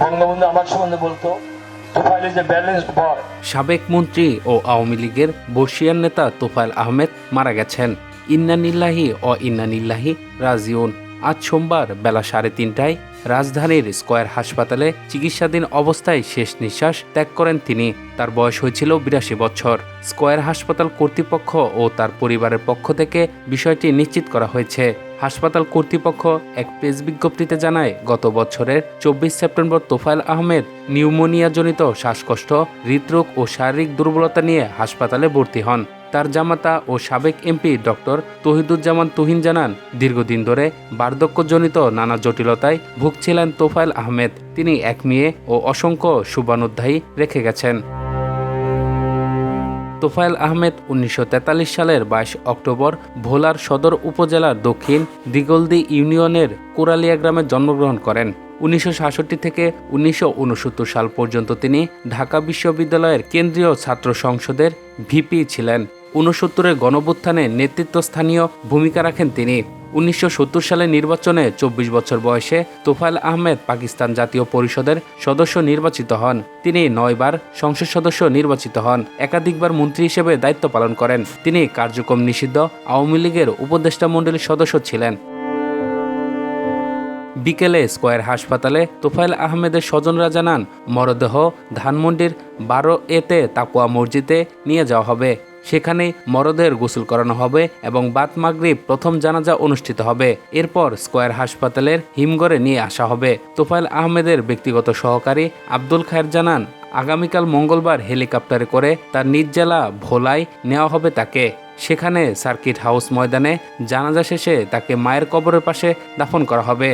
বঙ্গবন্ধু আমার সম্বন্ধে বলতো, তোফায়েল ইজ এ ব্যালেন্সড বয়। সাবেক মন্ত্রী ও আওয়ামী লীগের বর্ষিয়ান নেতা তোফায়েল আহমেদ মারা গেছেন। ইন্নানিল্লাহি ও ইন্নানিল্লাহি রাজিউন। আজ সোমবার বেলা 3:30টায় রাজধানীর স্কয়ার হাসপাতালে চিকিৎসাধীন অবস্থায় শেষ নিঃশ্বাস ত্যাগ করেন তিনি। তার বয়স হয়েছিল 82 বছর। স্কয়ার হাসপাতাল কর্তৃপক্ষ ও তার পরিবারের পক্ষ থেকে বিষয়টি নিশ্চিত করা হয়েছে। হাসপাতাল কর্তৃপক্ষ এক প্রেস বিজ্ঞপ্তিতে জানায়, গত বছরের 24 সেপ্টেম্বর তোফায়েল আহমেদ নিউমোনিয়াজনিত শ্বাসকষ্ট, হৃদরোগ ও শারীরিক দুর্বলতা নিয়ে হাসপাতালে ভর্তি হন। তার জামাতা ও সাবেক এমপি ডক্টর তৌহিদুজ্জামান তুহিন জানান, দীর্ঘদিন ধরে বার্ধক্যজনিত নানা জটিলতায় ভুগছিলেন তোফায়েল আহমেদ। তিনি এক মেয়ে ও অসংখ্য শুভানুধ্যায়ী রেখে গেছেন। তোফায়েল আহমেদ 1943 সালের 22 অক্টোবর ভোলার সদর উপজেলার দক্ষিণ দিগলদি ইউনিয়নের কোরালিয়া গ্রামে জন্মগ্রহণ করেন। 1966 থেকে 1969 সাল পর্যন্ত তিনি ঢাকা বিশ্ববিদ্যালয়ের কেন্দ্রীয় ছাত্র সংসদের ভিপি ছিলেন। 69-এর গণঅভ্যুত্থানে নেতৃত্বস্থানীয় ভূমিকা রাখেন তিনি। 1970 সালের নির্বাচনে 24 বছর বয়সে তোফায়েল আহমেদ পাকিস্তান জাতীয় পরিষদের সদস্য নির্বাচিত হন। তিনি 9 বার সংসদ সদস্য নির্বাচিত হন। একাধিকবার মন্ত্রী হিসেবে দায়িত্ব পালন করেন। তিনি কার্যক্রম নিষিদ্ধ আওয়ামী লীগের উপদেষ্টা মণ্ডলীর সদস্য ছিলেন। বিকেলে স্কয়ার হাসপাতালে তোফায়েল আহমেদের স্বজনরা জানান, মরদেহ ধানমন্ডির 12A-তে তাকওয়া মসজিদে নিয়ে যাওয়া হবে। সেখানে মরদেহের গোসল করানো হবে এবং বাদ মাগরিব প্রথম জানাজা অনুষ্ঠিত হবে। এরপর স্কয়ার হাসপাতালের হিমঘরে নিয়ে আসা হবে। তোফায়েল আহমেদের ব্যক্তিগত সহকারী আব্দুল খায়ের জানান, আগামীকাল মঙ্গলবার হেলিকপ্টারে করে তার নিজ জেলা ভোলায় নেওয়া হবে তাকে। সেখানে সার্কিট হাউস ময়দানে জানাজা শেষে তাকে মায়ের কবরের পাশে দাফন করা হবে।